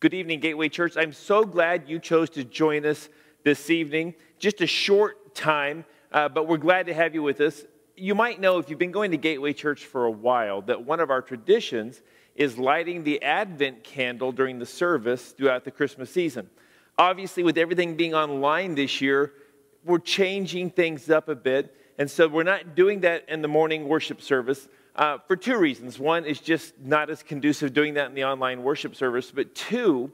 Good evening, Gateway Church. I'm so glad you chose to join us this evening. Just a short time, but we're glad to have you with us. You might know, if you've been going to Gateway Church for a while, that one of our traditions is lighting the Advent candle during the service throughout the Christmas season. Obviously, with everything being online this year, we're changing things up a bit, and so we're not doing that in the morning worship service. For two reasons. One is just not as conducive doing that in the online worship service. But two,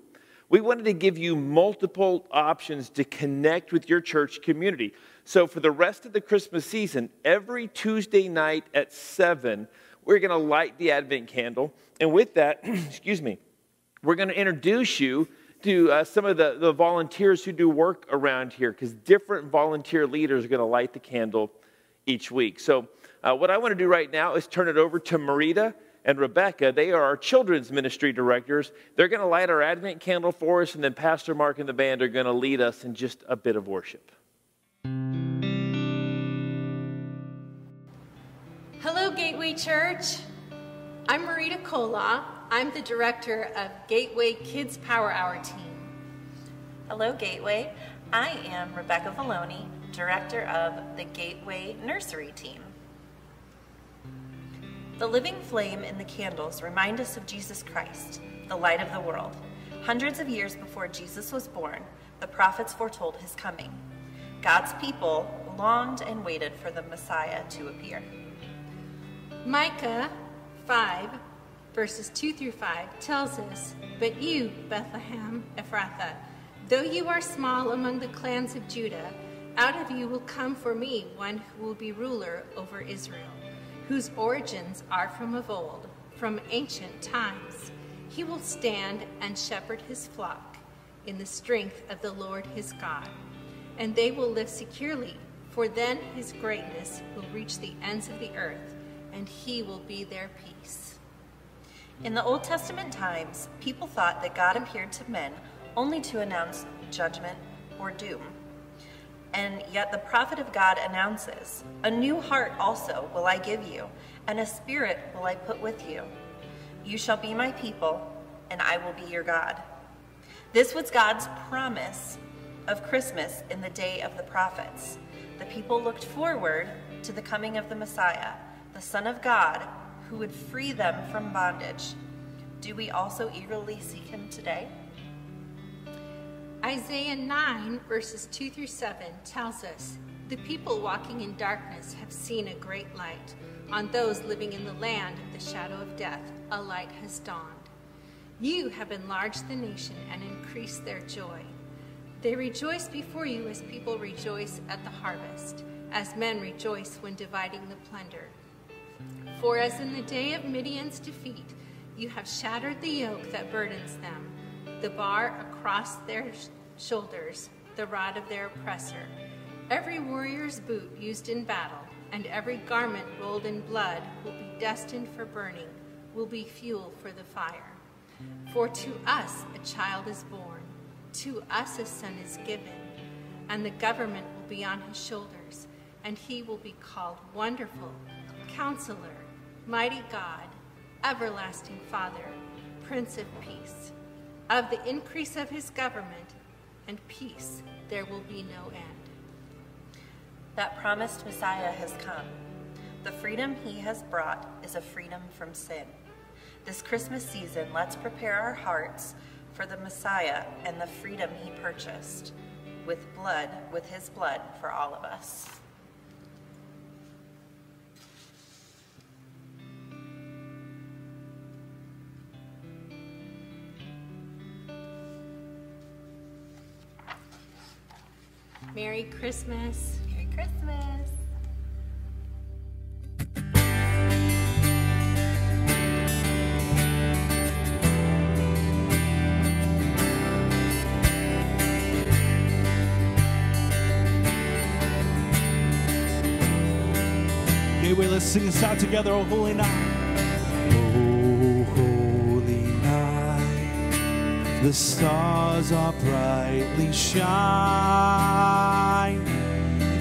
we wanted to give you multiple options to connect with your church community. So for the rest of the Christmas season, every Tuesday night at 7, we're going to light the Advent candle. And with that, we're going to introduce you to some of the volunteers who do work around here, because different volunteer leaders are going to light the candle each week. So what I want to do right now is turn it over to Marita and Rebecca. They are our children's ministry directors. They're going to light our Advent candle for us, and then Pastor Mark and the band are going to lead us in just a bit of worship. Hello, Gateway Church. I'm Marita Kola. I'm the director of Gateway Kids Power Hour team. Hello, Gateway. I am Rebecca Valoni, director of the Gateway Nursery team. The living flame in the candles remind us of Jesus Christ, the light of the world. Hundreds of years before Jesus was born, the prophets foretold his coming. God's people longed and waited for the Messiah to appear. Micah 5, verses 2 through 5 tells us, "But you, Bethlehem Ephrathah, though you are small among the clans of Judah, out of you will come for me one who will be ruler over Israel, whose origins are from of old, from ancient times. He will stand and shepherd his flock in the strength of the Lord his God, and they will live securely, for then his greatness will reach the ends of the earth, and he will be their peace." In the Old Testament times, people thought that God appeared to men only to announce judgment or doom. And yet the prophet of God announces, "A new heart also will I give you, and a spirit will I put with you. You shall be my people, and I will be your God." This was God's promise of Christmas in the day of the prophets. The people looked forward to the coming of the Messiah, the Son of God, who would free them from bondage. Do we also eagerly seek him today? Isaiah 9, verses 2 through 7 tells us, "The people walking in darkness have seen a great light. On those living in the land of the shadow of death, a light has dawned. You have enlarged the nation and increased their joy. They rejoice before you as people rejoice at the harvest, as men rejoice when dividing the plunder. For as in the day of Midian's defeat, you have shattered the yoke that burdens them, the bar across their shoulders, the rod of their oppressor. Every warrior's boot used in battle, and every garment rolled in blood will be destined for burning, will be fuel for the fire. For to us a child is born, to us a son is given, and the government will be on his shoulders, and he will be called Wonderful, Counselor, Mighty God, Everlasting Father, Prince of Peace. Of the increase of his government and peace there will be no end." That promised Messiah has come. The freedom he has brought is a freedom from sin. This Christmas season, let's prepare our hearts for the Messiah and the freedom he purchased with his blood for all of us. Merry Christmas. Merry Christmas. Gateway, let's sing this out together, "O Holy Night." O holy night, the stars are brightly shine.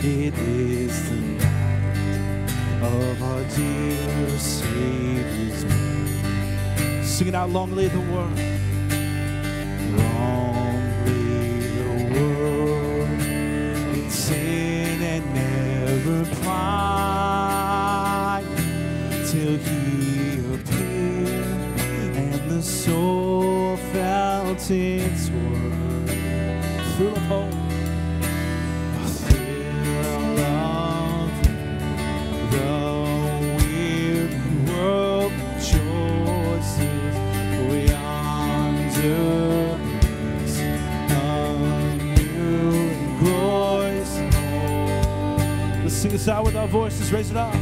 It is the night of our dear Savior's birth. Sing it out, long live the word. mountains were full of hope. A thrill of the weary world rejoices yonder breeze of new and glorious hope. Let's sing this out with our voices, raise it up.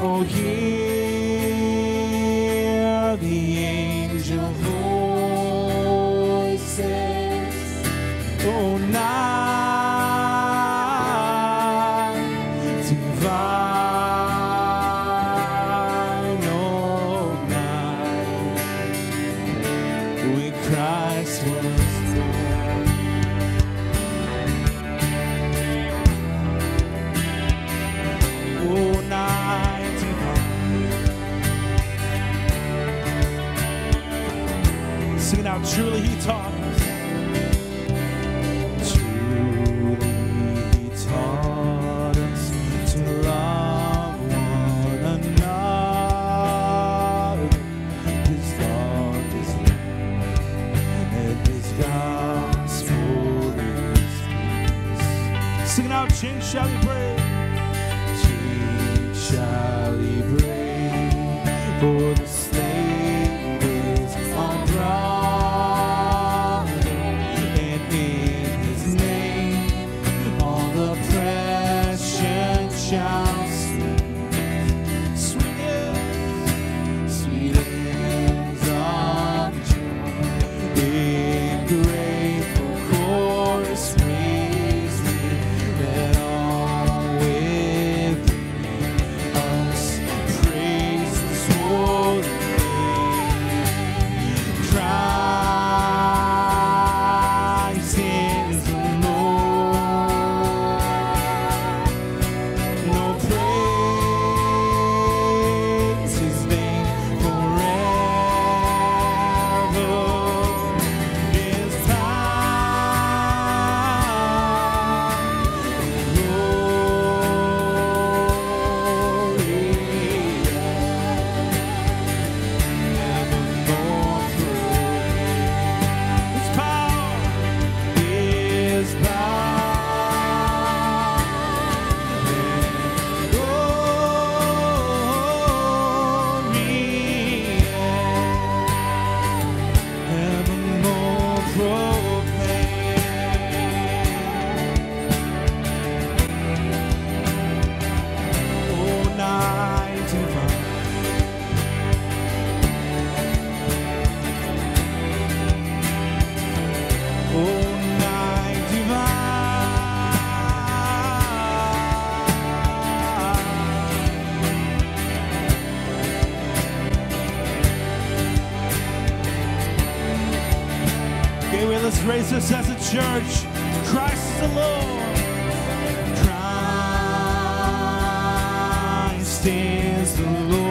Oh, hear the angel voices. Oh, night divine, oh, night when Christ was born. Oh, night. Singing out, truly he taught us. Truly he taught us to love one another. His love is love, and his gospel is peace. Singing out, chains shall he break. Chains shall he break, for the slave is on trial. Shall sweet, sweet hymns of joy in grateful chorus praise me, let all within us praise His holy name. Christ is the Let's raise this as a church. Christ is the Lord. Christ is the Lord.